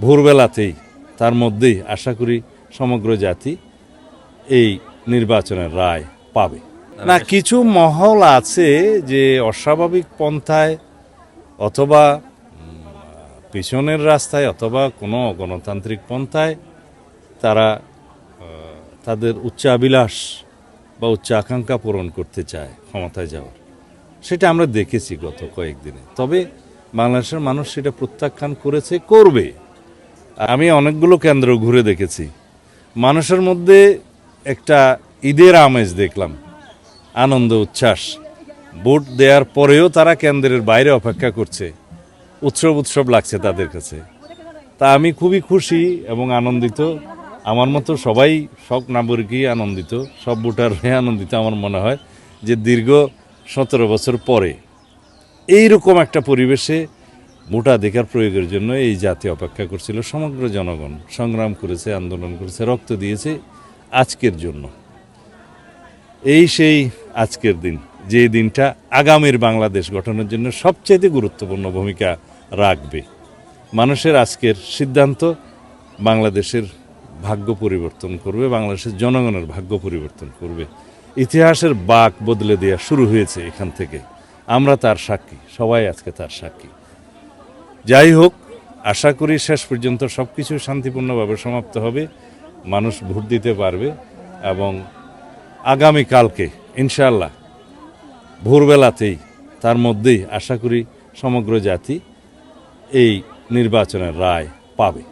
ভোরবেলাতেই তার মধ্যেই আশা করি সমগ্র জাতি এই নির্বাচনের রায় পাবে। না, কিছু মহল আছে যে অস্বাভাবিক পন্থায় অথবা পিছনের রাস্তায় অথবা কোনো গণতান্ত্রিক পন্থায় তারা তাদের উচ্চাভিলাষ বা উচ্চ আকাঙ্ক্ষা পূরণ করতে চায় ক্ষমতায় যাওয়ার। সেটা আমরা দেখেছি গত কয়েকদিনে। তবে বাংলাদেশের মানুষ সেটা প্রত্যাখ্যান করেছে, করবে। আমি অনেকগুলো কেন্দ্র ঘুরে দেখেছি, মানুষের মধ্যে একটা ঈদের আমেজ দেখলাম, আনন্দ উচ্ছ্বাস। ভোট দেওয়ার পরেও তারা কেন্দ্রের বাইরে অপেক্ষা করছে, উৎসব লাগছে তাদের কাছে। তা আমি খুবই খুশি এবং আনন্দিত। আমার মতো সবাই, সব নাগরিকই আনন্দিত, সব ভোটারই আনন্দিত। আমার মনে হয় যে দীর্ঘ 17 বছর পরে এইরকম একটা পরিবেশে ভোটাধিকার প্রয়োগের জন্য এই জাতি অপেক্ষা করছিল। সমগ্র জনগণ সংগ্রাম করেছে, আন্দোলন করেছে, রক্ত দিয়েছে আজকের জন্য। সেই আজকের দিন, যে দিনটা আগামীর বাংলাদেশ গঠনের জন্য সবচেয়ে গুরুত্বপূর্ণ ভূমিকা রাখবে। মানুষের আজকের সিদ্ধান্ত বাংলাদেশের ভাগ্য পরিবর্তন করবে, বাংলাদেশের জনগণের ভাগ্য পরিবর্তন করবে। ইতিহাসের বাঁক বদলে দেওয়া শুরু হয়েছে এখান থেকে। আমরা তার সাক্ষী, সবাই আজকে তার সাক্ষী। যাই হোক, আশা করি শেষ পর্যন্ত সব কিছু শান্তিপূর্ণভাবে সমাপ্ত হবে, মানুষ ভোট দিতে পারবে এবং আগামীকালকে ইনশাআল্লাহ ভোরবেলাতেই তার মধ্যেই আশা করি সমগ্র জাতি এই নির্বাচনের রায় পাবে।